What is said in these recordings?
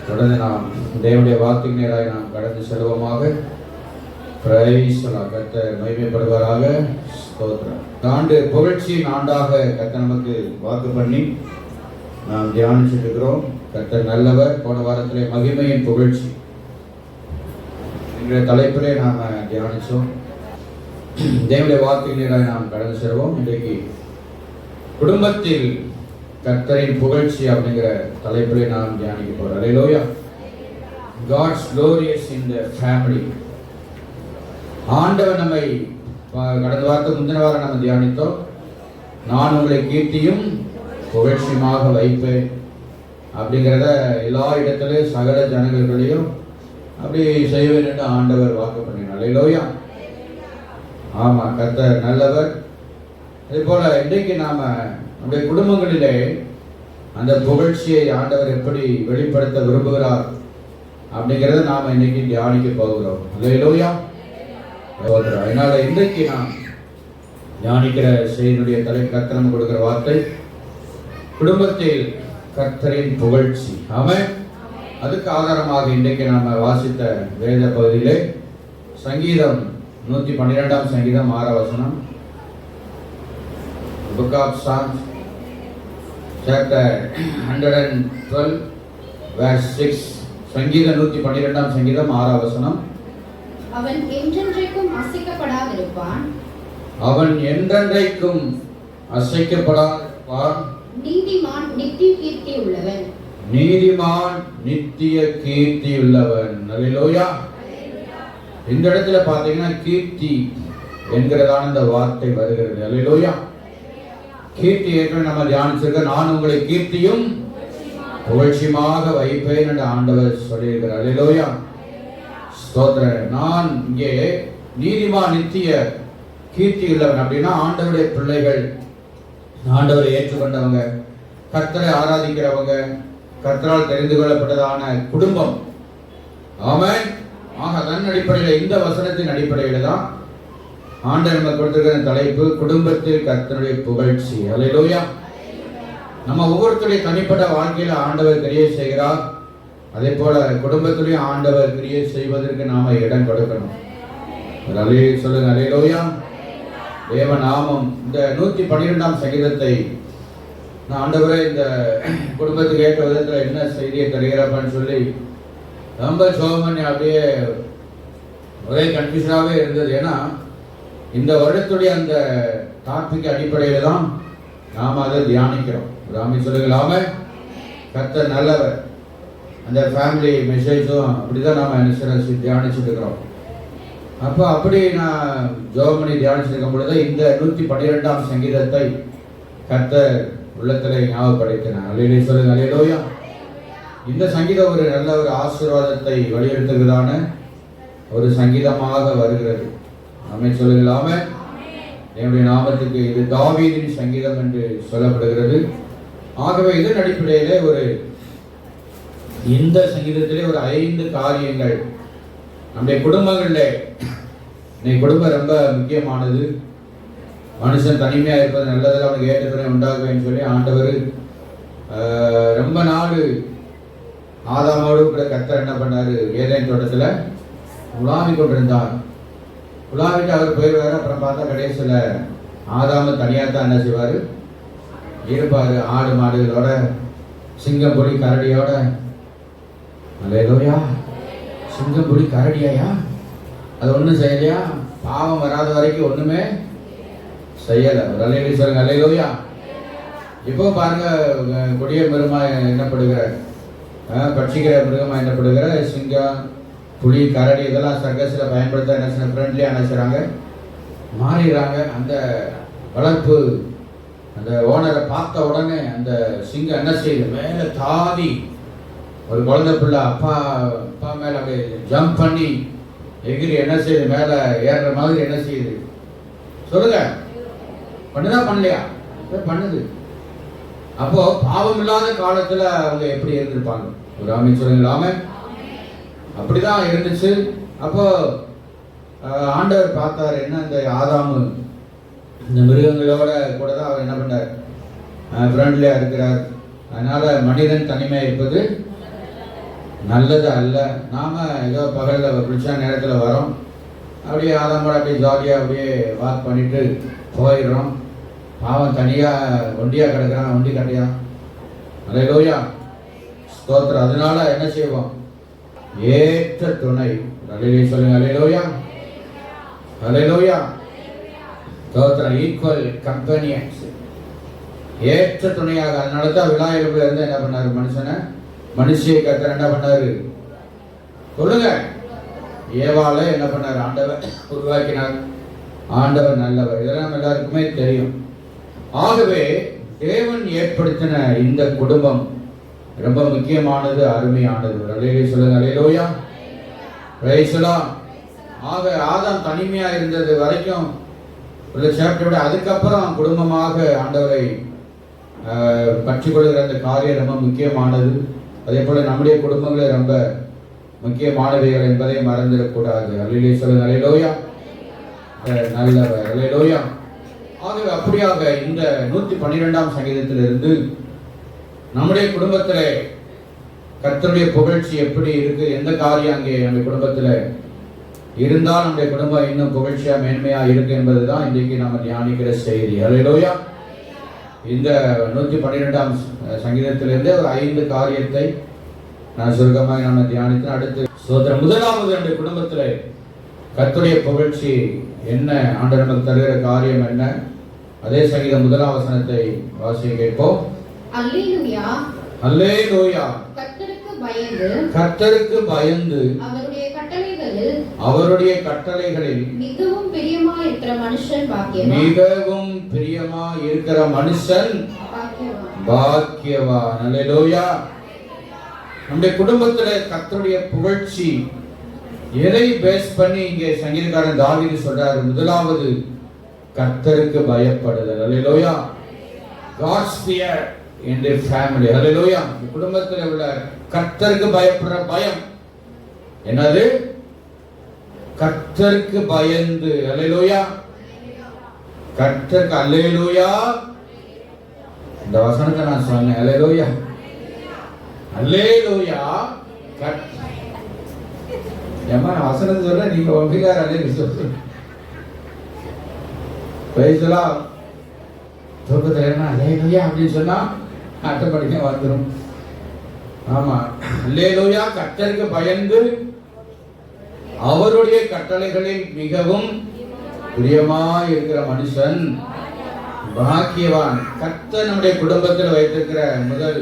தொடர்ந்து நாம் தேவனுடைய வார்த்தைக்கு நேராக நாம் கடந்து செல்வோமாக. கர்த்தர் மகிமைப்படுவாராக. ஸ்தோத்திரம். இந்த ஆண்டு புகழ்ச்சியின் ஆண்டாக கர்த்தர் நமக்கு வாக்கு பண்ணி நாம் தியானிச்சுட்டு இருக்கிறோம். கர்த்தர் நல்லவர். போன வாரத்திலே மகிமையின் புகழ்ச்சி என்கிற தலைப்பிலே நாம் தியானித்தோம். தேவனுடைய வார்த்தைக்கு நேராக நாம் கடந்து செல்வோம். இன்றைக்கு குடும்பத்தில் கர்த்தரின் புகழ்ச்சி அப்படிங்கிற தலைப்பிலே நாம் தியானிக்க போறோம். அல்லேலூயா. God's glorious in the family. ஆண்டவர் நம்மை கடந்த வாரத்துக்கு முந்தின வாரம் நம்ம தியானித்தோம். நான் உங்களை கீர்த்தியும் புகழ்ச்சியுமாக வைப்பேன் அப்படிங்கிறத எல்லா இடத்திலும் சகல ஜனங்களையும் அப்படி செய்வேன் என்று ஆண்டவர் வாக்கு பண்ணினார். அல்லேலூயா. ஆமா, கர்த்தர் நல்லவர். அதே போல இன்றைக்கு நாம நம்முடைய குடும்பங்களிலே அந்த புகழ்ச்சியை ஆண்டவர் எப்படி வெளிப்படுத்த விரும்புகிறார் அப்படிங்கிறத நாம இன்னைக்கு தியானிக்க போகிறோம். அல்லேலூயா. அதனால இன்றைக்கு நாம் தியானிக்கிற செய்தியுடைய கர்த்தர் நமக்கு கொடுக்கிற வார்த்தை குடும்பத்தில் கர்த்தரின் புகழ்ச்சி. ஆமென். அதுக்கு ஆதாரமாக இன்றைக்கு நாம வாசித்த வேத பகுதியிலே சங்கீதம் 112 சங்கீதம் 6 வசனம். Book of Psalms chapter 112 verse 6. சங்கீதம் 112 சங்கீதம் 6 வசனம். அவன் என்றென்றைக்கும் அசைக்கப்படாதிருப்பான். அவன் என்றென்றைக்கும் அசைக்கப்படாதிருப்பான். நீதிமான் நித்திய கீர்த்தி உள்ளவன். நீதிமான் நித்திய கீர்த்தி உள்ளவன். அல்லேலூயா. இந்த இடத்துல பாத்தீங்கன்னா கீர்த்தி என்கிறதான இந்த வார்த்தை வருகிறது. அல்லேலூயா. கீர்த்தி ஏற்கனவே நம்ம தியானிச்சிருக்க. நான் உங்களை கீர்த்தியும் புகழ்ச்சியுமாக வைப்பேன் என்று ஆண்டவர் சொல்லியிருக்கிறார். அல்லேலூயா. ஸ்தோத்திரம். நான் இங்கே நீதிமான் நித்திய கீர்த்தி உள்ளவன் அப்படின்னா ஆண்டவருடைய பிள்ளைகள், ஆண்டவரை ஏற்றுக்கொண்டவங்க, கர்த்தரை ஆராதிக்கிறவங்க, கர்த்தரால் தெரிந்து கொள்ளப்பட்டதான குடும்பம். ஆமென். ஆக அதன் அடிப்படையில் இந்த வசனத்தின் அடிப்படையில் தான் ஆண்டவர் நமக்கு கொடுத்திருக்கிற தலைப்பு குடும்பத்தில் கர்த்தருடைய புகழ்ச்சி. அல்லேலூயா. நம்ம ஒவ்வொருத்தருடைய தனிப்பட்ட வாழ்க்கையில ஆண்டவர் கிரியை செய்கிறார். அதே போல குடும்பத்திலையும் ஆண்டவர் கிரியை செய்வதற்கு நாம இடம் கொடுக்கணும். சொல்லுங்க அல்லேலூயா. தேவ நாமம். இந்த 112 சங்கீதத்தை நான் ஆண்டவரே இந்த குடும்பத்துக்கு ஏற்ற விதத்துல என்ன செய்தியை தருகிறப்பன்னு சொல்லி ரொம்ப சோமன் அப்படியே ஒரே கன்ஃபியூஷனாகவே இருந்தது. ஏன்னா இந்த வருடத்துடைய அந்த டாபிக் அடிப்படையில் தான் நாம் அதை தியானிக்கிறோம். ராமி சொல்லுங்களாம கர்த்தர் நல்லவர். அந்த ஃபேமிலி மெசேஜும் அப்படிதான் நாம் தியானிச்சுட்டு இருக்கிறோம். அப்போ அப்படி நான் ஜோமணி தியானிச்சிருக்கும் பொழுது இந்த 112 சங்கீதத்தை கர்த்தர் உள்ளத்தில் ஞாபகப்படுத்தினார். அல்லேலூயா. சொல்லுங்க அல்லேலூயா. இந்த சங்கீதம் ஒரு நல்ல ஒரு ஆசீர்வாதத்தை வலியுறுத்துகிறதான ஒரு சங்கீதமாக வருகிறது. ஆமென். சொல்லுங்களாமே. என்னுடைய நாமத்துக்கு இது தாவீதின் சங்கீதம் என்று சொல்லப்படுகிறது. ஆகவே இதன் அடிப்படையிலே இந்த சங்கீதத்திலே ஒரு 5 காரியங்கள் நம்முடைய குடும்பங்களிலே. இன்னைக்கு குடும்பம் ரொம்ப முக்கியமானது. மனுஷன் தனிமையா இருப்பது நல்லதில் அவனுக்கு ஏற்ற துணை உண்டாகுவேன்னு சொல்லி ஆண்டவர் ரொம்ப நாள் ஆதாமோடு கூட கர்த்தர் என்ன பண்ணாரு, ஏதேன் தோட்டத்துல உலாவி கொண்டிருந்தார். உலாவிட்டு அவர் போயிடுவாரு. அப்புறம் பார்த்தா கடைசியில் ஆதாம தனியாக தான் என்ன செய்வார் இருப்பார். ஆடு மாடுகளோட, சிங்கம் புலி கரடியோட. அல்லேலூயா. சிங்கம் புலி கரடியாயா? அது ஒன்றும் செய்யலையா? பாவம் வராத வரைக்கும் ஒன்றுமே செய்யலை. ஒரு அல்லேலூயா சொல்லுங்க. அல்லேலூயா. இப்போ பாருங்க, கொடிய மிருகமாக என்னப்படுகிற, பட்சிக்கிற மிருகமாக என்னப்படுகிற சிங்கம், புலி, கரடி இதெல்லாம் சர்க்கஸில் பயன்படுத்த என்ன செய்ய ஃப்ரெண்ட்லியாக என்ன செய்கிறாங்க, மாறிடுறாங்க. அந்த வளர்ப்பு அந்த ஓனரை பார்த்த உடனே அந்த சிங்கம் என்ன செய்யுது, மேலே தாவி ஒரு குழந்தை பிள்ளை அப்பா மேலே அப்படியே ஜம்ப் பண்ணி எகிரி என்ன செய்யுது, மேலே ஏறுற மாதிரி என்ன செய்யுது சொல்லுங்க. பண்ணுதா பண்ணலையா? பண்ணுது. அப்போ பாவம் இல்லாத காலத்துல அவங்க எப்படி இருந்திருப்பாங்க? ஒரு ஆமென் சொல்லுங்களாமே. அப்படிதான் இருந்துச்சு. அப்போ ஆண்டவர் பார்த்தாரு, என்ன இந்த ஆதாமு இந்த மிருகங்களோட கூட தான் அவர் என்ன பண்ணார், ஃப்ரெண்ட்லியா இருக்கிறார். அதனால மனிதன் தனிமையா இருப்பது நல்லது அல்ல. நாம ஏதோ பகலில் பிடிச்ச நேரத்தில் வரோம், அப்படியே ஆதம்போட அப்படியே ஜாலியாக அப்படியே வாக் பண்ணிட்டு போயிடுறோம். பாவம் தனியாக ஒண்டியாக கிடக்கிறான், ஒண்டி கட்டையா. அல்லேலூயா, ஸ்தோத்திரம். அதனால என்ன செய்வோம்? ஏற்ற துணை. அல்லேலூயா சொல்லுங்க. அல்லேலூயா, அல்லேலூயா, ஸ்தோத்திரம். ஈக்குவல் கம்பெனியன்ஸ், ஏற்ற துணையாக. அதனால தான் விநாயகர்ல இருந்து என்ன பண்ணாரு? மனுஷியை கர்த்தர் என்ன பண்ணாரு? சொல்லுங்க. ஏவாளை என்ன பண்ணார்? ஆண்டவர் உருவாக்கினார். ஆண்டவர் நல்லவர். இதெல்லாம் நம்ம எல்லாருக்குமே தெரியும். ஆகவே தேவன் ஏற்படுத்தின இந்த குடும்பம் ரொம்ப முக்கியமானது, அருமையானது. அல்லேலூயா சொல்லுங்க. அல்லேலூயா, பிரைஸ் தி லார்ட். ஆக ஆதாம் தனிமையா இருந்தது வரைக்கும் ஒரு சாப்டரோட, அதுக்கப்புறம் குடும்பமாக ஆண்டவரை பற்றி கொள்கிற அந்த காரியம் ரொம்ப முக்கியமானது. அதே போல நம்முடைய குடும்பங்களே ரொம்ப முக்கியமானவைகள் என்பதை மறந்துடக்கூடாது. அல்லேலூயா சொல்லுங்க. அல்லேலூயா, நல்லவர். அல்லேலூயா. ஆகவே அப்படியாக இந்த 112ஆம் சங்கீதத்திலிருந்து நம்முடைய குடும்பத்திலே கர்த்தருடைய புகழ்ச்சி எப்படி இருக்கு, எந்த காரியம் அங்கே நம்முடைய குடும்பத்தில் இருந்தால் நம்முடைய குடும்பம் இன்னும் புகழ்ச்சியா மேன்மையா இருக்கு என்பதுதான் இன்றைக்கு நம்ம தியானிக்கிற செய்தி. அல்லேலூயா. இந்த 112ஆம் சங்கீதத்திலிருந்து ஒரு 5 காரியத்தை நான் சுருக்கமாக நம்ம தியானித்து அடுத்து சோதரம். முதலாவது நம்முடைய குடும்பத்தில் கர்த்தருடைய புகழ்ச்சி என்ன, ஆண்டவர் நமக்கு தருகிற காரியம் என்ன? அதே சங்கீதம் 1ஆம் வசனத்தை வாசிக்க கேட்போம். அல்லேலூயா, அல்லேலூயா. கர்த்தருக்கு பயந்து அவருடைய கட்டளைகளில் மிகவும் பிரியமா இருக்கிற மனுஷன் பாக்கியவான். அல்லேலூயா. நம்முடைய குடும்பத்துல கர்த்தருடைய புகழ்ச்சி எதை பேஸ் பண்ணி இங்கே சங்கீதக்காரன் தாவீது சொல்றாரு? முதலாவது கர்த்தருக்கு பயப்படுதல். அல்லேலூயா. God's fear in the family. அல்லேலூயா. குடும்பத்தில் உள்ள கர்த்தருக்கு பயப்படுற பயம் என்னது? கர்த்தருக்கு பயந்து. அல்லேலூயா. கர்த்தருக்கு. அல்லேலூயா. இந்த வசனத்தை நான் சொன்னேன். அல்லேலூயா, அல்லேலூயா. ஏமா நான் வசனத்தை சொல்ல, நீங்க ஒம்பிகார் அல்லேலூயா சொல்லுங்க. பேசலாம். தூக்கத்தில் என்ன அல்லேலூயா அப்படின்னு சொன்னா ஆட்டோமேட்டிக்கா வந்துடும். ஆமா, அல்லேலூயா. கர்த்தருக்கு பயந்து அவருடைய கட்டளைகளில் மிகவும் பிரியமாய் இருக்கிற மனுஷன் பாக்கியவான். கர்த்தர் நம்முடைய குடும்பத்தில் வைத்திருக்கிற முதல்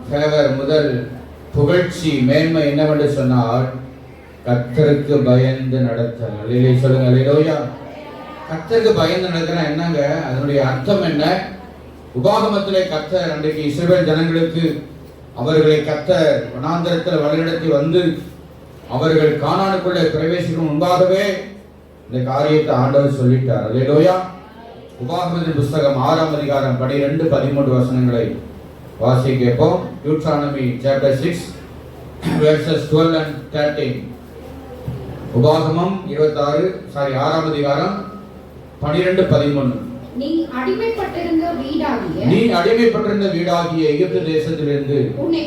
ஃபேவர், முதல் புகழ்ச்சி, மேன்மை என்னவென்று சொன்னால் கர்த்தருக்கு பயந்து நடத்தல். அல்லேலூயா சொல்லுங்க. அல்லேலூயா. கர்த்தருக்கு பயந்து நடக்கிறா என்னங்க? அதனுடைய அர்த்தம் என்ன? உபாகமத்திலே கர்த்தர் அன்றைக்கு இஸ்ரவேல் ஜனங்களுக்கு அவர்களை கர்த்தர் வனாந்தரத்தில் வழிநடத்தி வந்து அவர்கள் கானானுக்குள்ளே பிரவேசிக்கும் முன்பாகவே இந்த காரியத்தை ஆண்டவர் சொல்லிட்டார். அல்லேலூயா. உபாகமத்தின் புஸ்தகம் 6ஆம் அதிகாரம் 12-13 வசனங்களை வாசிக்க கேட்போம். Deuteronomy chapter 6 verses 12 and 13. உபாகமம் 6ஆம் அதிகாரம் 12-13. நீ அடிமைப்பட்டிருந்த வீடாகிய எகிப்து தேசத்திலிருந்து உன்னை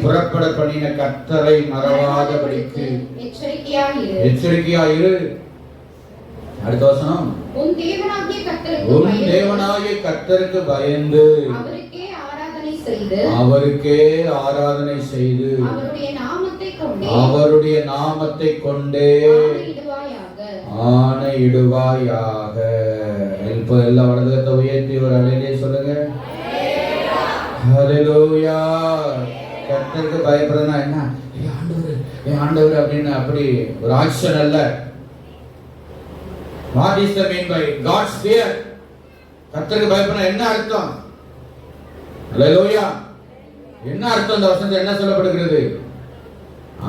புறப்பட பண்ணின கர்த்தரை மறவாதபடிக்கு எச்சரிக்கையாயிரு. அடுத்த வசனம். உன் தேவனாகிய கர்த்தருக்கு பயந்து அவருக்கே ஆராதனை செய்து அவருடைய நாமத்தை கொண்டே ஆணையிடுவாயாக. எல்லா வலதுகத்தை உயர்த்தி ஒரு அல்லேலூயா சொல்லுங்க. அல்லேலூயா. கர்த்தருக்கு பயப்படுறதுனா என்ன? ஆண்டவர் அப்படின்னு அப்படி ஒரு ஆக்ஷன் அல்ல. What is the mean by God's fear? கர்த்தருக்கு பயப்படுறது என்ன அர்த்தம்? அல்லேலூயா. என்ன அர்த்தம்? இந்த வசனத்தில் என்ன சொல்லப்படுகிறது?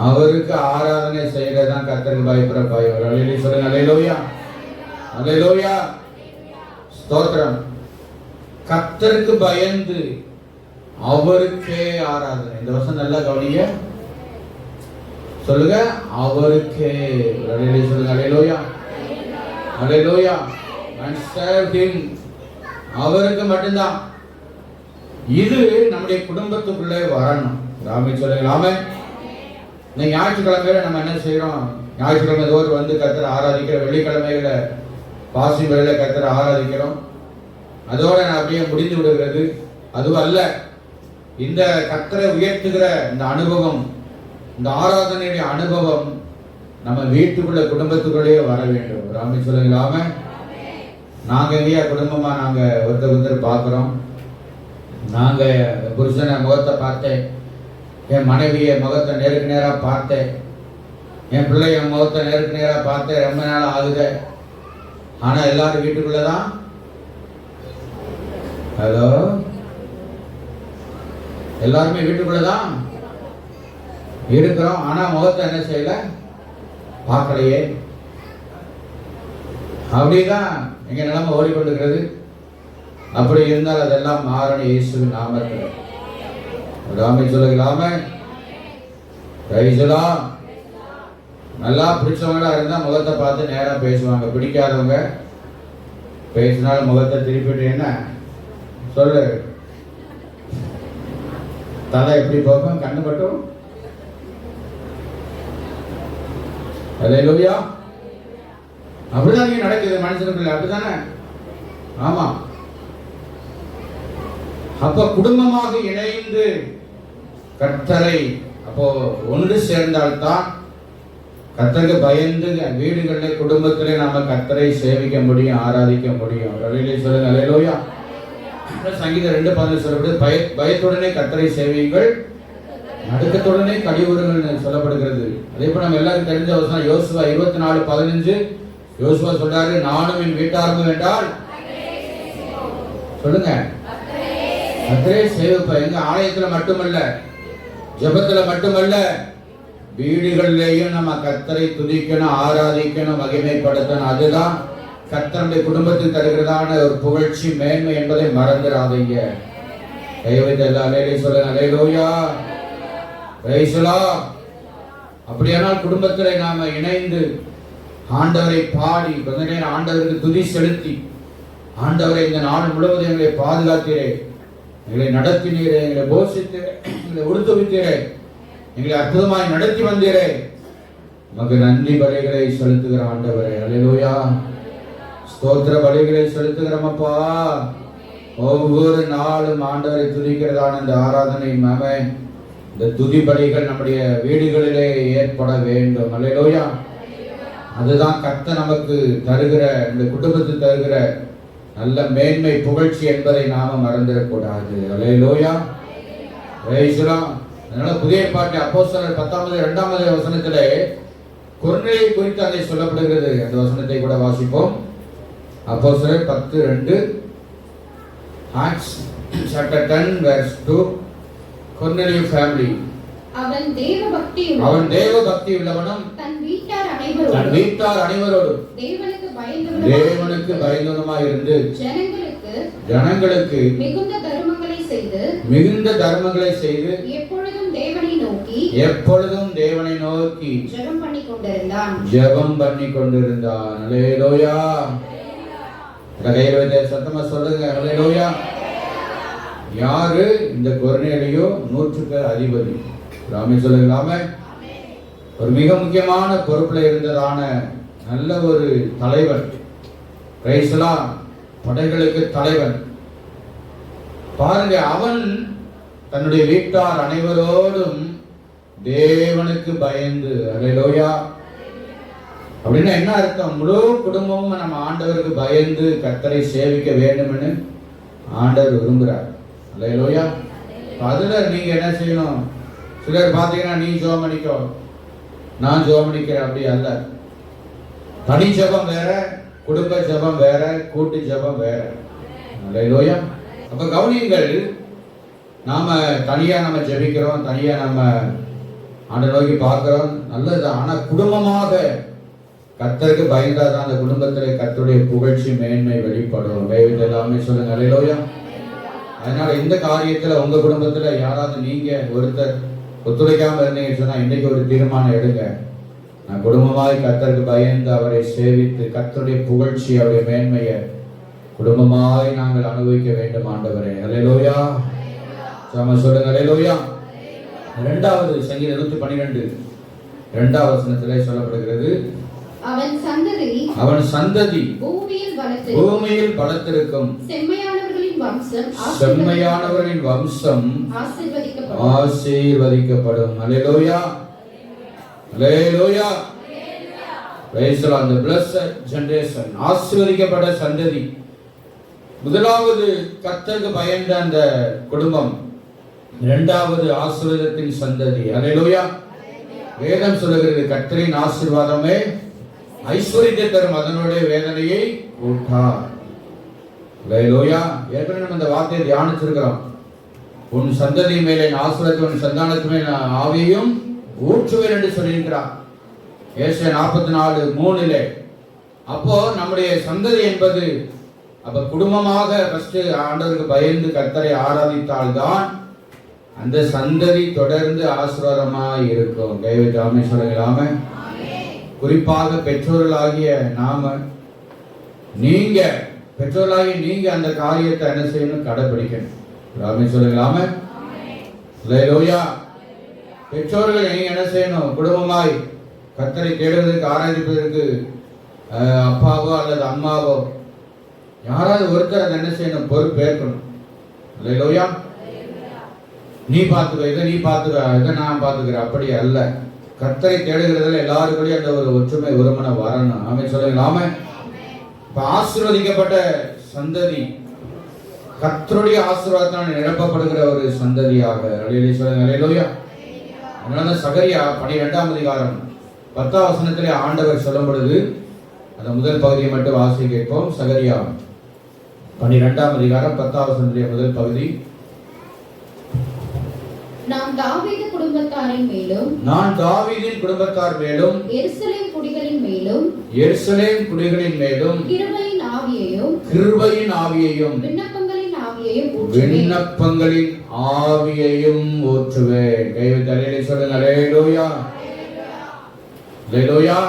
அவருக்கு ஆராதனை செய்யறதுதான் கர்த்தருக்கு பயப்படுற பயம். அல்லேலூயா சொல்லுங்க. அல்லேலூயா, அல்லேலூயா, ஸ்தோத்திரம். கர்த்தருக்கு பயந்து அவருக்கே ஆராதனை. இந்த வசனம் நல்லா கவனிங்க. சொல்லுங்க, அவருக்கே. அல்லேலூயா சொல்லுங்க. அல்லேலூயா, அல்லேலூயா. and serve him. அவருக்கு மட்டும்தான். இது நம்முடைய குடும்பத்துக்குள்ளே வரணும். ராமே சொல்லுங்களாமே. இந்த ஞாயிற்றுக்கிழமையில நம்ம என்ன செய்யறோம்? ஞாயிற்றுக்கிழமை தோறும் வந்து கர்த்தரை ஆராதிக்கிறோம். வெள்ளிக்கிழமைகளை பாசி வேளையில கர்த்தரை ஆராதிக்கிறோம். அதோட அப்படியே முடிந்து விடுகிறது. அதுவும் அல்ல, இந்த கர்த்தரை உயர்த்துகிற இந்த அனுபவம், இந்த ஆராதனையுடைய அனுபவம் நம்ம வீட்டுக்குள்ள குடும்பத்துக்குள்ளேயே வர வேண்டும். ராமே சொல்லுங்களாமே. நாங்க எங்கேயா குடும்பமா நாங்க ஒருத்தர் பார்க்கிறோம். நாங்க புருஷனை முகத்தை பார்த்தேன், என் மனைவியை முகத்தை நேருக்கு நேரா பார்த்தேன், என் பிள்ளைய முகத்தை நேருக்கு நேரா பார்த்தேன், ரொம்ப நாள் ஆகுது. ஆனா எல்லாரும் வீட்டுக்குள்ளதான். ஹலோ, எல்லாருமே வீட்டுக்குள்ளதான் இருக்கிறோம். ஆனா முகத்தை என்ன செய்யல, பார்க்கலையே. அப்படிதான் எங்க நிலைமை ஓடிக்கொண்டிருக்கிறது. அப்படி இருந்தால் அதெல்லாம் மாறணும் இயேசுவின் நாமத்தில். ராமே சொல்லுங்களாமே. நல்லா பிடிச்சவங்களா இருந்தா முகத்தை பார்த்து நேரா பேசுவாங்க. பிடிக்காதவங்க பேசினாலும் முகத்தை திருப்பிட்டு என்ன சொல்லு, தலை எப்படி போகும், கண்ணு மட்டும். அல்லேலூயா. அப்படிதான் நீங்க நடக்குது மனுஷனுக்குள்ள, அப்படித்தானே? ஆமா. அப்ப குடும்பமாக இணைந்து கர்த்தரை அப்போ ஒன்று சேர்ந்தால்தான் கர்த்தருக்கு பயந்து வீடுகளிலே குடும்பத்திலே நாம கர்த்தரை சேவிக்க முடியும், ஆராதிக்க முடியும். சொல்லுங்க அல்லேலூயா. சங்கீதம் 2:15 சொல்லப்படுது, பயத்துடனே கர்த்தரை சேவியுங்கள், நடுக்கத்துடனே கடிவுறுங்கள் சொல்லப்படுகிறது. அதே போல நம்ம எல்லாரும் தெரிஞ்ச வசனம் யோசுவா 24:15. யோசுவா சொல்றாரு, நானும் என் வீட்டாரும் என்றால் சொல்லுங்க கர்த்தரை சேவிப்ப. எங்க ஆலயத்துல மட்டுமல்ல, ஜெபத்துல மட்டுமல்ல, வீடுகளிலேயும் நம்ம கர்த்தரை துதிக்கணும், ஆராதிக்கணும், மகிமைப்படுத்தணும். அதுதான் கர்த்தருடைய குடும்பத்தில் தருகிறதான ஒரு புகழ்ச்சி, மேன்மை என்பதை மறந்துடாதீங்க. சொல்லுங்க அல்லேலூயா. அப்படியானால் குடும்பத்திலே நாம இணைந்து ஆண்டவரை பாடி கொஞ்ச நேரம் ஆண்டவருக்கு துதி செலுத்தி, ஆண்டவரை இந்த நாள் முழுவதும் எங்களை பாதுகாத்தீரே, எங்களை நடத்தினீரே, எங்களை போஷித்தீரே, எங்களை உடுத்துவித்தீரே, எங்களை அற்புதமாய் நடத்தி வந்தீரே, உமக்கு நன்றி பலிகளை செலுத்துகிற ஆண்டவரே. அல்லேலூயா. ஸ்தோத்திர பலிகளை செலுத்துகிறோமப்பா. ஒவ்வொரு நாளும் ஆண்டவரை துதிக்கிறதான இந்த ஆராதனை மாமே, இந்த துதி பலிகள் நம்முடைய வீடுகளிலே ஏற்பட வேண்டும். அல்லேலூயா. அதுதான் கர்த்தர் நமக்கு தருகிற, இந்த குடும்பத்தில் தருகிற நல்ல மேன்மை, புகழ்ச்சி என்பதை நாம மறந்துடக்கூடாது. அல்லேலூயா. அதனால புதிய ஏற்பாட்டு அப்போஸ்தலர் 10வது 2வது வசனத்திலே கொர்நேலியை குறித்து அதை சொல்லப்படுகிறது. அந்த வசனத்தை கூட வாசிப்போம். அப்போஸ்தலர் 10:2, Acts chapter 10 verse 2. கொர்நேலிய ஃபேமிலி. அவன் தேவ பக்தி உள்ளவனும் தன் வீட்டார் அனைவரோடும் தேவனுக்கு பயந்தவனுமாய் இருந்து ஜனங்களுக்கு மிகுந்த தர்மங்களை செய்து எப்பொழுதும் தேவனை நோக்கி ஜெபம் பண்ணி கொண்டிருந்தான். அல்லேலூயா. சத்தமா சொல்லுங்க அல்லேலூயா. யாரு? இந்த கொர்நேலியோ 100க்கு அதிபதி. ராமே சொல்லுங்களாமே. ஒரு மிக முக்கியமான பொறுப்புல இருந்ததான நல்ல ஒரு தலைவன். படைகளுக்கு தலைவன். பாருங்க, அவன் தன்னுடைய வீட்டார் அனைவரோடும் தேவனுக்கு பயந்து. அல்லேலூயா. அப்படின்னா என்ன அர்த்தம்? முழு குடும்பமும் நம்ம ஆண்டவருக்கு பயந்து கர்த்தரை சேவிக்க வேண்டும்னு ஆண்டவர் விரும்புகிறார். அல்லேலூயா. அதுல நீங்க என்ன செய்யணும்? சிலர் பாத்தீங்கன்னா, நீ ஜெபம் பண்ணிக்கோ, நான் ஜெபம் பண்ணிக்கிறேன், அப்படி அல்ல. தனி ஜெபம் வேற, குடும்ப ஜெபம் வேற, கூட்டு ஜெபம் வேற. அல்லேலூயா. அப்ப கவனியுங்கள், நாம தனியா நம்ம ஜெபிக்கிறோம், தனியா நம்ம ஆண்டவரை நோக்கி பார்க்கிறோம், நல்லதுதான். ஆனா குடும்பமாக கர்த்தருக்கு பயந்தாதான் அந்த குடும்பத்திலே கர்த்தருடைய புகழ்ச்சி, மேன்மை வெளிப்படும். தெய்வத்தை எல்லாமே சொல்லுங்க அல்லேலூயா. அதனால இந்த காரியத்துல உங்க குடும்பத்துல யாராவது நீங்க ஒருத்தர் ஒத்துழைக்காம இருந்தீங்கன்னு சொன்னா இன்னைக்கு ஒரு தீர்மானம் எடுங்க. நான் குடும்பமாய் கர்த்தருக்கு பயந்து அவரை சேவித்து கர்த்தருடைய புகழ்ச்சி, அவருடைய மேன்மையை குடும்பமாய் நாங்கள் அனுபவிக்க வேண்டும் ஆண்டவரே. அல்லேலூயா. சொல்லுங்க அல்லேலூயா. இரண்டாவது சங்கீதம் 112 இரண்டாவது வசனத்திலே சொல்லப்படுகிறது, அவன் சந்ததி பூமியில் பலத்திருக்கும், செம்மையானவர்களின் வம்சம் ஆசீர்வதிக்கப்படும். அல்லேலூயா, அல்லேலூயா. Praise the Lord. The blessed generation, ஆசீர்வதிக்கப்பட்ட சந்ததி. முதலாவது கர்த்தருக்கு பயந்த அந்த குடும்பம், இரண்டாவது ஆசீர்வாதத்தின் சந்ததி. அல்லேலூயா. வேதம் சொல்லுகிறது, கர்த்தரின் ஆசீர்வாதமே ஐஸ்வரியத்தை தரும், அதனுடைய வேதனையை கூட்டார். அல்லேலூயா. ஏற்கனவே நம்ம இந்த வார்த்தையை தியானிச்சிருக்கிறோம். உன் சந்ததி மேலே ஆசீர்வாதத்தை, உன் சந்தானத்து மேல் ஆவியையும் ஊற்றுவேன் என்று சொல்லியிருக்கிறார். ஏசாயா 44:3. அப்போ நம்முடைய சந்ததி என்பது அப்ப குடும்பமாக ஃபர்ஸ்ட் ஆண்டவருக்கு பயந்து கர்த்தரை ஆராதித்தால்தான் அந்த சந்ததி தொடர்ந்து ஆசீர்வாதமாய் இருக்கும். கைவிட்டு ஆமென் சொல்லுங்களாமே. குறிப்பாக பெற்றோர்களாகிய நாம, நீங்க பெற்றோர்களாகிய நீங்க அந்த காரியத்தை என்ன செய்யணும்? கடைபிடிக்கணும். ஆமென் சொல்லுங்களாமே. அல்லேலூயா. பெற்றோர்கள் நீங்க என்ன செய்யணும்? குடும்பமாய் கர்த்தரை தேடுவதற்கு, ஆராதிப்பதற்கு அப்பாவோ அல்லது அம்மாவோ யாராவது ஒருத்தர் அதை என்ன செய்யணும்? பொறுப்பேற்கணும். அல்லேலூயா. நீ பார்த்துக்க இதை, நீ பார்த்துக்க இதை, நான் பார்த்துக்கிறேன், அப்படி அல்ல. கர்த்தரை தேடுகிறதுல எல்லாருக்குள்ளேயும் அந்த ஒரு ஒற்றுமை ஒருமனை வரணும். ஆமென் சொல்லுங்களாமே. இப்ப ஆசீர்வதிக்கப்பட்ட சந்ததி கர்த்தருடைய ஆசீர்வாதத்தால் நிரப்பப்படுகிற ஒரு சந்ததியாக. அல்லேலூயா. அதனால சகரியா 12ஆம் அதிகாரம் 10ஆம் வசனத்திலே ஆண்டவர் சொல்லும் பொழுது அந்த முதல் பகுதியை மட்டும் வாசி கேட்போம். சகரியா 12ஆம் அதிகாரம் 10ஆம் வசனத்திலே முதல் பகுதி. நான் தாவீதின் குடும்பத்தாரின் மேலும் எருசலேம் குடிகளின் மேலும் கிருபையின் ஆவியையும் விண்ணப்பங்களின் ஆவியையும் ஊற்றுவேன். கைவிட்டு அல்லேலூயா சொல்லுங்க. அல்லேலூயா, அல்லேலூயா.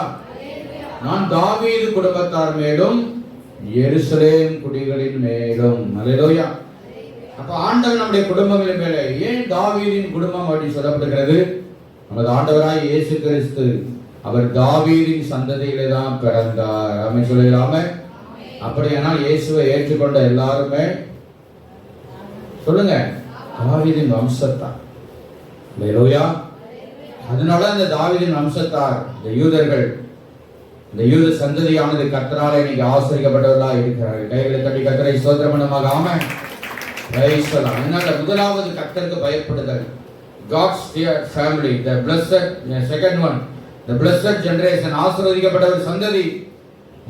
நான் தாவீது குடும்பத்தார் மேலும் எருசலேம் குடிகளின் மேலும். அல்லேலூயா. அப்ப ஆண்டவர் நம்முடைய குடும்பங்களின் மேலே. ஏன் தாவீதின் குடும்பம் அப்படின்னு சொல்லப்படுகிறது? நமது ஆண்டவராய் இயேசு கிறிஸ்து அவர் தாவீதின் சந்ததியிலே தான் பிறந்தார். ஆமென் சொல்லுகிறாமே. அப்படியானால் இயேசுவை ஏற்றுக்கொண்ட எல்லாருமே சொல்லுங்க, தாவீதின் வம்சத்தார். அல்லேலூயா. அதனால அந்த தாவீதின் வம்சத்தார், இந்த யூதர்கள், இந்த யூத சந்ததியானது கர்த்தராலே இன்னைக்கு ஆசீர்வதிக்கப்பட்டவர்களா இருக்கிறார்கள். கைகளை தட்டி கர்த்தரை ஸ்தோத்திரம் பண்ணுவாங்க. ஆமென். அதனால முதலாவது கர்த்தருக்கு பயப்படுதல். God's dear family, the blessed, second one, the blessed generation, ஆசீர்வதிக்கப்பட்ட ஒரு சந்ததி.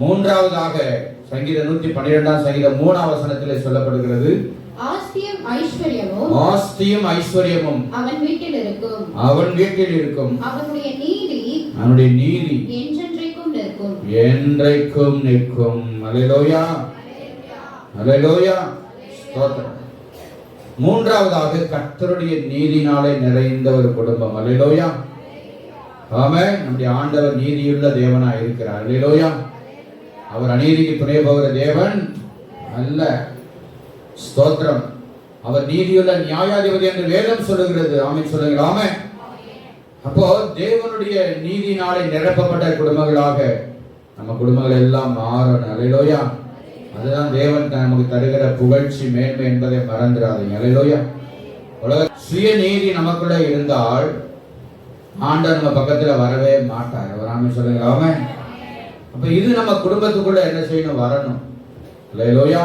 மூன்றாவதாக சங்கீதம் 112ஆம் சங்கீதம் 3ஆம் வசனத்திலே சொல்லப்படுகிறது, ஆஸ்தியும் ஐஸ்வரியமும் அவன் வீட்டில் இருக்கும், அவனுடைய நீதி என்றைக்கும் நிற்கும். அல்லேலூயா, அல்லேலூயா, ஸ்தோத்திரம். மூன்றாவதாக கர்த்தருடைய நீதினாலே நிறைந்த ஒரு குடும்பம். அல்லேலூயா, ஆமென். நம்முடைய ஆண்டவர் நீதியுள்ள தேவனாய் இருக்கிறார். அல்லேலூயா. அவர் அநீதிக்கு துணை போகிற தேவன் அல்ல. ஸ்தோத்திரம். அவர் நீதியுள்ள நியாயாதிபதி என்று வேதம் சொல்லுகிறது. ஆமென் சொல்லுங்க. ஆமென். அப்போ தேவனுடைய நீதினாலே நிரப்பப்பட்ட குடும்பங்களாக நம்ம குடும்பங்கள் எல்லாம் மாறணும். அல்லேலூயா. அதுதான் தேவன் நமக்கு தருகிற புகழ்ச்சி, மேன்மை என்பதை மறந்துடாதீங்க. அல்லேலூயா. உலக சுய நீதி நமக்குள்ள இருந்தால் ஆண்டவர் நம்ம பக்கத்துல வரவே மாட்டார். ஆமென் சொல்லுங்க. ஆமென். அப்ப இது நம்ம குடும்பத்துக்குள்ள என்ன செய்யணும்? வரணும். அல்லேலூயா.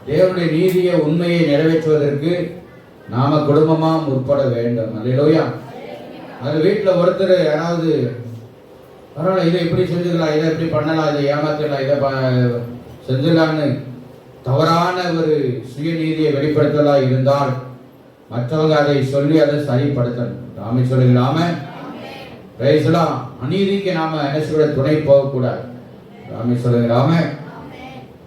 தேவனுடைய நீதியை, உண்மையை நிறைவேற்றுவதற்கு நாம குடும்பமா முற்பட வேண்டும். அல்லேலூயா. அது வீட்டுல ஒருத்தர் யாராவது பரவாயில்ல, இதை இப்படி செஞ்சுக்கலாம், இதை இப்படி பண்ணலாம், இதை ஏமாத்தலாம், இதை செஞ்சிடலான்னு தவறான ஒரு சுயநீதியை வெளிப்படுத்தலாம் இருந்தால் மற்றவங்க அதை சொல்லி அதை சரிப்படுத்தணும். ஆமென் சொல்லுங்களாம. பேசலாம். அநீதிக்கு நாம என்ன சொல்ற துணை போகக்கூடாது. ஆமென் சொல்லுங்களாம.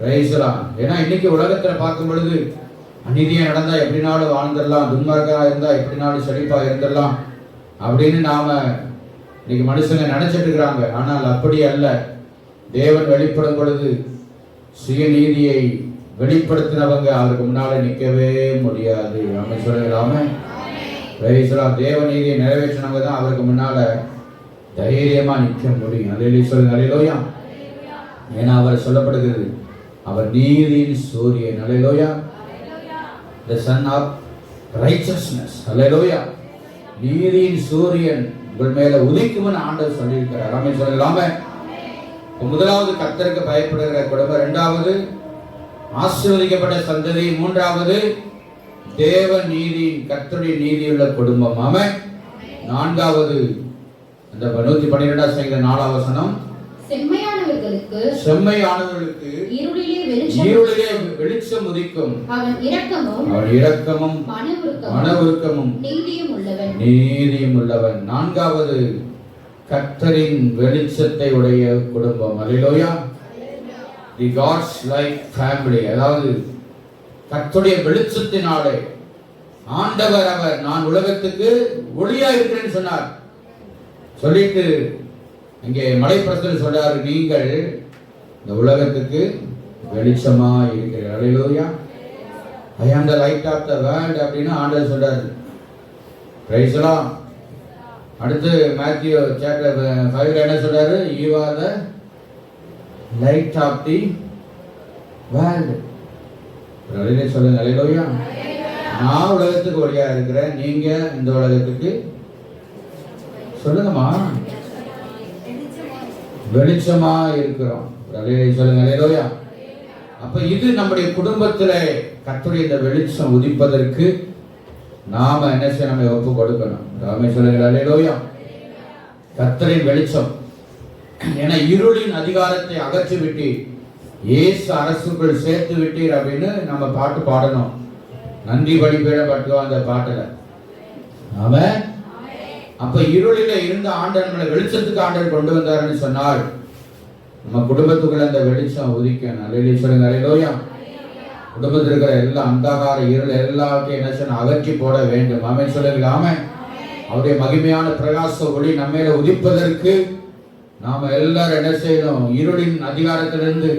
பேசலாம். ஏன்னா இன்னைக்கு உலகத்துல பார்க்கும் பொழுது அநீதியா நடந்தா எப்படினாலும் வாழ்ந்துடலாம், துன்மார்க்கா இருந்தா எப்படினாலும் செழிப்பா இருந்துடலாம் அப்படின்னு நாம இன்னைக்கு மனுஷங்க நினைச்சிட்டு இருக்கிறாங்க. ஆனால் அப்படி அல்ல. தேவன் வெளிப்படும் பொழுது சுயநீதியை வெளிப்படுத்தினவங்க அவருக்கு முன்னால நிற்கவே முடியாது. ஆமென் சொல்லுங்களாம. Praise the Lord. தேவ நீதியை நிறைவேற்றினவங்க தான் அவருக்கு முன்னால தைரியமா நிற்க முடியும். அல்லேலூயா சொல்லுங்க. அல்லேலூயா. ஏன்னா அவர் சொல்லப்படுகிறது அவர் நீதியின் சூரியன். அல்லேலூயா. The son of righteousness. அல்லேலூயா. நீதியின் சூரியன் உங்கள் மேல உதிக்கும்னு ஆண்டவர் சொல்லியிருக்கிறார். ஆமென் சொல்லலாமே. முதலாவது கர்த்தருக்கு பயப்படுகிற குடும்பம், இரண்டாவது ஆசீர்வதிக்கப்பட்ட சந்ததி, மூன்றாவது தேவ நீதி கர்த்தருடைய நீதியுள்ள குடும்பம். ஆமென். நான்காவது அந்த 112 சங்கீதம் 4 வசனம், செம்மையானவர்களுக்கு இருளிலே வெளிச்சம் உதிக்கும், அவன் இரக்கமும் மனவுருக்கமும் நீதியும் உள்ளவன். நான்காவது கர்த்தரின் வெளிச்சத்தை உடைய குடும்பம். அல்லேலூயா. தி காட்ஸ் லைக் ஃபேமிலி. அதாவது கர்த்தருடைய வெளிச்சத்தினாலே ஆண்டவர் அவர் நான் உலகத்துக்கு ஒளியா இருக்கிறேன்னு சொன்னார். சொல்லிட்டு இங்கே மலைப்பிரசத்தில் சொல்றாரு, நீங்கள் இந்த உலகத்துக்கு வெளிச்சமா இருக்கிறீர்கள். Hallelujah. I am the light of the world அப்படின்னு ஆண்டவர் சொல்றாரு. Praise the Lord. அடுத்து மேத்யூ சாப்டர் 5 என்ன சொல்றாரு? You are the light of the world. Hallelujah சொல்லுங்க. அல்லேலூயா. நான் உலகத்துக்கு ஒளியா இருக்கிறேன், நீங்க இந்த உலகத்துக்கு சொல்லுங்கம்மா வெளிச்சமா இருக்கிறோம். அல்லேலூயா சொல்லுங்க. அல்லேலூயா. அப்ப இது நம்முடைய குடும்பத்துல கர்த்தருடைய இந்த வெளிச்சம் உதிப்பதற்கு நாம என்ன செய்ய நம்ம ஒப்பு கொடுக்கணும். ராமே சொல்லுங்க. அல்லேலூயா. கர்த்தரின் வெளிச்சம். ஏன்னா இருளின் அதிகாரத்தை அகற்றி விட்டு இயேசு அரசுக்குள் சேர்த்து விட்டீர் அப்படின்னு நம்ம பாட்டு பாடணும். நன்றி பலிபீடம் பட்டுவோம் அந்த பாட்டுல. ஆமென். அப்ப இருளில இருந்த ஆண்டவர் நம்மளை வெளிச்சத்துக்கு ஆண்டவர் கொண்டு வந்தாருன்னு சொன்னால் நம்ம குடும்பத்துக்குள்ள அந்த வெளிச்சம் உதிக்கணும். அல்லேலூயா சொல்லுங்க. அல்லேலூயா. குடும்பத்தில் இருக்கிற எல்லா அந்தகார இருள் எல்லாத்தையும் என்ன செய்யணும்? அகற்றி போட வேண்டும். ஆமென் சொல்லுங்க. ஆமென். அவருடைய மகிமையான பிரகாச ஒளி நம்ம மேல உதிப்பதற்கு நாம எல்லாரும் என்ன செய்யணும்? இருளின் அதிகாரத்திலிருந்து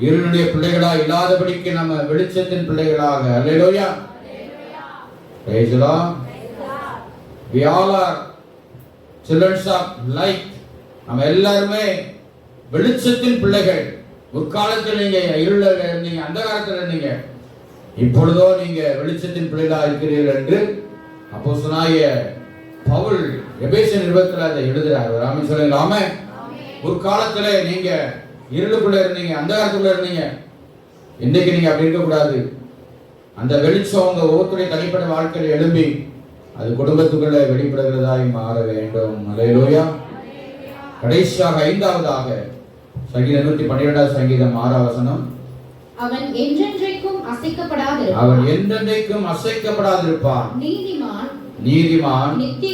இருளுடைய பிள்ளைகளா இல்லாதபடிக்கு நம்ம வெளிச்சத்தின் பிள்ளைகளாக. அல்லேலூயா. Praise the Lord. We all are children of light. நம்ம எல்லாருமே வெளிச்சத்தின் பிள்ளைகள். முற்காலத்தில் நீங்க இருள இருந்தீங்க, அந்தகாரத்தில் இருந்தீங்க, இப்பொழுதோ நீங்க வெளிச்சத்தின் பிள்ளைகளா இருக்கிறீர்கள் என்று அப்போஸ்தலனாகிய பவுல் எபேசியர் நிருபத்தில் அதை எழுதுறார். ஆமென் சொல்லுங்க. ஆமென். முற்காலத்திலே நீங்க இருளுக்குள்ள இருந்தீங்க, அந்தகாரத்துக்குள்ள இருந்தீங்க. இன்னைக்கு நீங்க அப்படி இருக்க கூடாது. அந்த வெளிச்சம் உங்க ஒவ்வொருத்தருடைய தனிப்பட்ட வாழ்க்கையில் எழும்பி அது குடும்பத்துக்குள்ள வெளிப்படுகிறதாய் மாற வேண்டும். அல்லேலூயா. கடைசியாக ஐந்தாவதாக சங்கீதம் 112 சங்கீதம் 6 வசனம், அவன் என்றென்றைக்கும் அசைக்கப்படாதிருப்பான். நீதிமான் நித்திய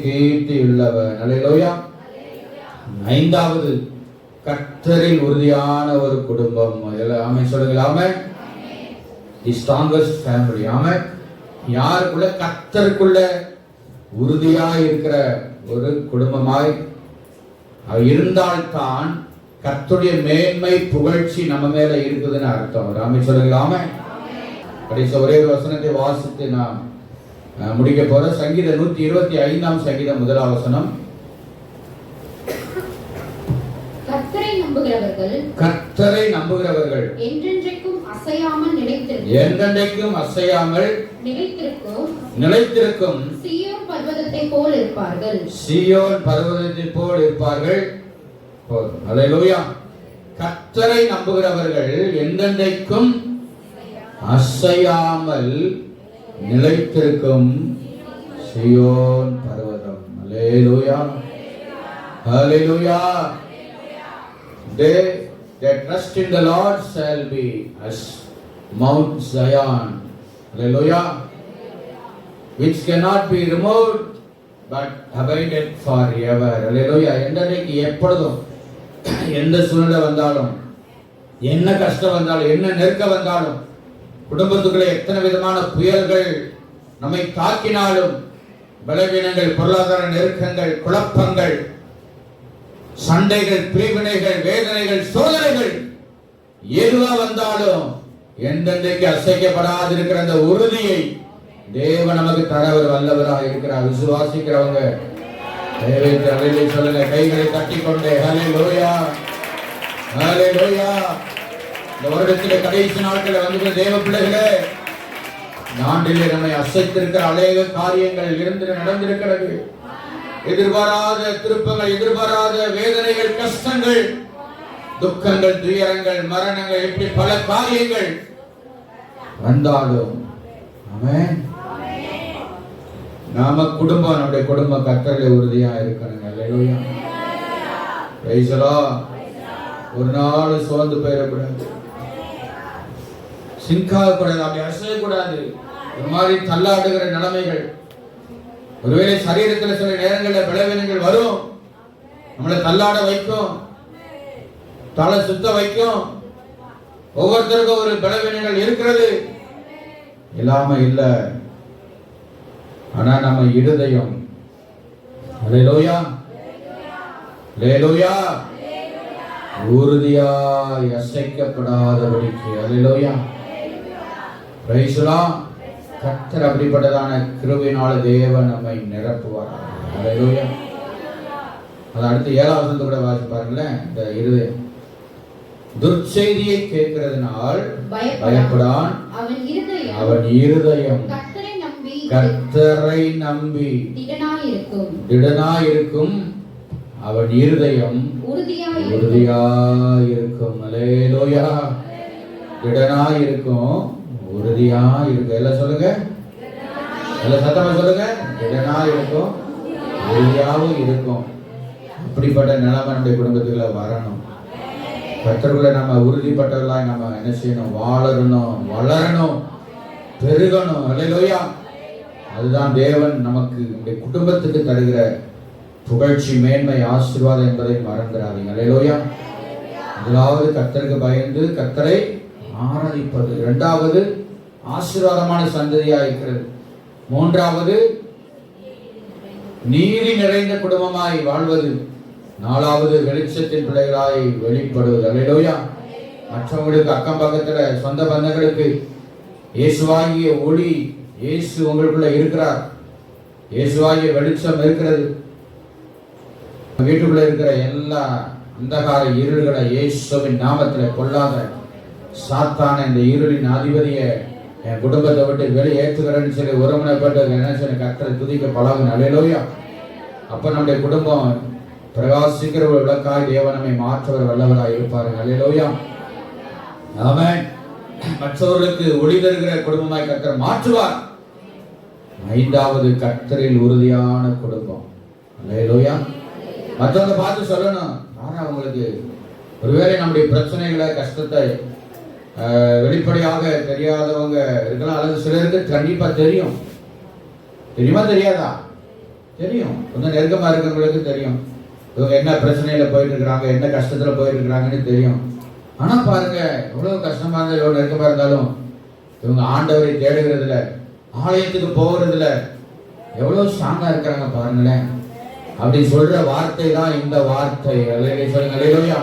கீர்த்தி உள்ளவன். அல்லேலூயா. ஐந்தாவது கர்த்தரில் உறுதியான ஒரு குடும்பம். ஆமென் சொல்லுங்க. ஆமென். தி ஸ்ட்ராங்கஸ்ட் ஃபேமிலி. ஆமென். யாருக்குள்ள கர்த்தருக்குள்ள உறுதியாய் இருக்கிற ஒரு குடும்பமாய் இருந்தால்தான் கர்த்தருடைய மேன்மை புகழ்ச்சி நம்ம மேல இருக்குதுன்னு அர்த்தம். ஆமென் சொல்லுங்க. ஆமென். கடைசி ஒரே ஒரு வசனத்தை வாசித்து நாம் முடிக்க போற சங்கீதம் 125 சங்கீதம் 1 வசனம், கர்த்தரை நம்புகிறவர்கள் என்றென்றைக்கும் அசையாமல் நிலைத்திருக்கும் சீயோன் பர்வதத்தைப் போல் இருப்பார்கள். அல்லேலூயா. கர்த்தரை நம்புகிறவர்கள் என்றென்றைக்கும் அசையாமல் நிலைத்திருக்கும் சீயோன் பர்வதம். அல்லேலூயா. அல்லேலூயா. They that trust in the Lord shall be as Mount Zion. Hallelujah. Which cannot be removed but abided forever. Hallelujah. என்றைக்கு எப்பொழுதும் எந்த சூழ்நிலை வந்தாலும், என்ன கஷ்டம் வந்தாலும், என்ன நெருக்கம் வந்தாலும், குடும்பத்துக்குள்ளே எத்தனை விதமான புயல்கள் நம்மை தாக்கினாலும், பலவீனங்கள், பொருளாதார நெருக்கங்கள், குழப்பங்கள், சண்டைகள், பிரிவினைகள், வேதனைகள், சோதனைகள் எதுவா வந்தாலும் என்றென்றைக்கு அசைக்கப்படாதிருக்கிற அந்த உறுதியை தேவன் நமக்கு தர அவர் வல்லவராக இருக்கிறார். விசுவாசிக்கிறவங்க தேவத்தை அல்லேலூயா சொல்லுங்க. கைகளை தட்டிக்கொண்டே ஹல்லேலூயா, ஹல்லேலூயா. இந்த வருடத்திலே கடைசி நாட்களில் வந்து தேவ பிள்ளைகளே, இந்த ஆண்டிலே நம்மை அசைத்திருக்கிற அநேக காரியங்கள் இருந்து நடந்திருக்கிறது. எதிர்பாராத திருப்பங்கள், எதிர்பாராத வேதனைகள், கஷ்டங்கள், துக்கங்கள், துயரங்கள், மரணங்கள், இப்படி பல காரியங்கள் வந்தாலும் ஆமென், நாம குடும்பம், நம்முடைய குடும்பம் கர்த்தரிலே உறுதியா இருக்கணுங்க. அல்லேலூயா, பிரைஸ் தி லார்ட். ஒரு நாள் சோர்ந்து போயிடக்கூடாது, சிங்காக கூடாது, அப்படி அசையக்கூடாது. ஒரு மாதிரி தள்ளாடுகிற நிலைமைகள், ஒருவேளை சரீரத்தில் சில நேரங்களில் பலவீனங்கள் வரும், நம்மளை தள்ளாட வைக்கும், தலை சுத்த வைக்கும். ஒவ்வொருத்தருக்கும் ஒரு பலவீனங்கள் இருக்கிறது, இல்லாம இல்ல. ஆனா நம்ம இருதயம் அல்லேலூயா, அல்லேலூயா, உறுதியாய் அசைக்கப்படாதபடிக்கு அல்லேலூயா, பிரைஸ் தி லார்ட். கர்த்தர் அப்படிப்பட்டதான கிருபையினால தேவன் நம்மை நிரப்புவார். அல்லேலூயா. அது அடுத்து 7வது வசனத்தை கூட வாசி பாருங்களேன். இந்த இருதயம் துர்ச்செய்தியை கேட்கிறதுனால் பயப்படான், அவன் இருதயம் கர்த்தரை நம்பி திடனாயிருக்கும், அவன் இருதயம் உறுதியாயிருக்கும். அல்லேலூயா, திடனாயிருக்கும், உறுதியாயிருக்கும். எல்லாம் சொல்லுங்க, எல்லாம் சத்தமா சொல்லுங்க. திடனாயிருக்கும், உறுதியாகவும் இருக்கும். அப்படிப்பட்ட நிலைமை நம்முடைய குடும்பத்துக்குள்ள வரணும். கர்த்தருக்குள்ள நம்ம உறுதிப்பட்டவர்களாய் நம்ம என்ன செய்யணும்? வாழணும், வளரணும், பெருகணும். அல்லேலூயா. அதுதான் தேவன் நமக்கு நம்முடைய குடும்பத்துக்கு தருகிற புகழ்ச்சி, மேன்மை, ஆசீர்வாதம் என்பதை மறந்துடாதீங்க. அல்லேலூயா. முதலாவது கர்த்தருக்கு பயந்து கர்த்தரை ஆராதிப்பது, இரண்டாவது ஆசீர்வாதமான சந்ததியா இருக்கிறது, மூன்றாவது நீதி நிறைந்த குடும்பமாய் வாழ்வது, நாலாவது வெளிச்சத்தின் பிள்ளைகளாய் வெளிப்படுவது. அல்லேலூயா. மற்றவங்களுக்கு, அக்கம் பக்கத்துல, சொந்த பந்தங்களுக்கு இயேசுவாகிய ஒளி, இயேசு உங்களுக்குள்ள இருக்கிறார், இயேசுவாகிய வெளிச்சம் இருக்கிறது. வீட்டுக்குள்ள இருக்கிற எல்லா அந்தகார இருள்களை இயேசுவின் நாமத்துல கொல்லாத சாத்தான இந்த இருளின் அதிபதியை என் குடும்பத்தை விட்டு வெளியேற்றுகிறேன்னு சொல்லி ஒருமுனைப்பட்டு என்ன சொல்லி கர்த்தரை துதிக்க பழகுங்க. அல்லேலூயா. அப்ப நம்முடைய குடும்பம் பிரகாசிக்கிற ஒரு விளக்காய் தேவன் நம்மை மாற்றவர் வல்லவராய் இருப்பாருங்க. அல்லேலூயா, ஆமென். மற்றவர்களுக்கு ஒளி தருகிற குடும்பமாய் கர்த்தர் மாற்றுவார். ஐந்தாவது கர்த்தரில் உறுதியான குடும்பம். அல்லேலூயா. மற்றவங்க பார்த்து சொல்லணும், ஆனா அவங்களுக்கு ஒருவேளை நம்முடைய பிரச்சனைகளை, கஷ்டத்தை வெளிப்படையாக தெரியாதவங்க இருக்கலாம், அல்லது சிலருக்கு கண்டிப்பா தெரியும். தெரியுமா தெரியாதா? தெரியும். கொஞ்சம் நெருக்கமா இருக்கிறவங்களுக்கு தெரியும் இவங்க என்ன பிரச்சனையில போயிட்டு இருக்கிறாங்க, என்ன கஷ்டத்துல போயிட்டு இருக்கிறாங்கன்னு தெரியும். ஆனா பாருங்க, எவ்வளவு கஷ்டமா இருந்தாலும், எவ்வளவு நெருக்கமா இருந்தாலும் இவங்க ஆண்டவரை தேடுகிறதுல, ஆலயத்துக்கு போகிறதுல எவ்வளவு ஸ்ட்ராங்கா இருக்கிறாங்க பாருங்களேன். அப்படி சொல்ற வார்த்தை தான் இந்த வார்த்தை. அல்லேலூயா சொல்லுங்க. அல்லேலூயா.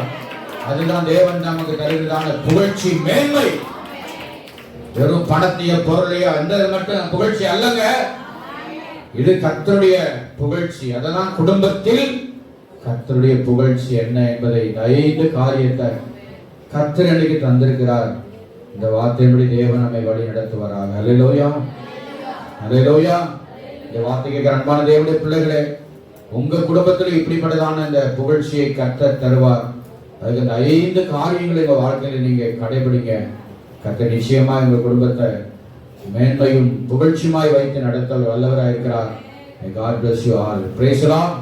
அதுதான் தேவன் நமக்கு தருகிறதான புகழ்ச்சி, மேன்மை. வெறும் பணத்தையோ பொருளையோ அந்த மட்டும் புகழ்ச்சி அல்லங்க, இது கர்த்தருடைய புகழ்ச்சி. அதெல்லாம் குடும்பத்தில் கர்த்தருடைய புகழ்ச்சி என்ன என்பதை 5 காரியத்தை கர்த்தர் அன்னைக்கு தந்திருக்கிறார். இந்த வார்த்தையின்படி தேவன் நம்மை வழி நடத்துவாராக. அல்லேலூயா, அல்லேலூயா. இந்த வார்த்தை கேட்கிற அன்பான தேவனுடைய பிள்ளைகளே, உங்க குடும்பத்தில் இப்படிப்பட்டதான இந்த புகழ்ச்சியை கர்த்தர் தருவார். அதுக்கு இந்த 5 காரியங்களை உங்க வாழ்க்கையில நீங்க கடைபிடிங்க. கர்த்தர் நிச்சயமா உங்க குடும்பத்தை மேன்மையும் புகழ்ச்சியுமாய் வைத்து நடத்த வல்லவராக இருக்கிறார். God bless you all. Praise the Lord.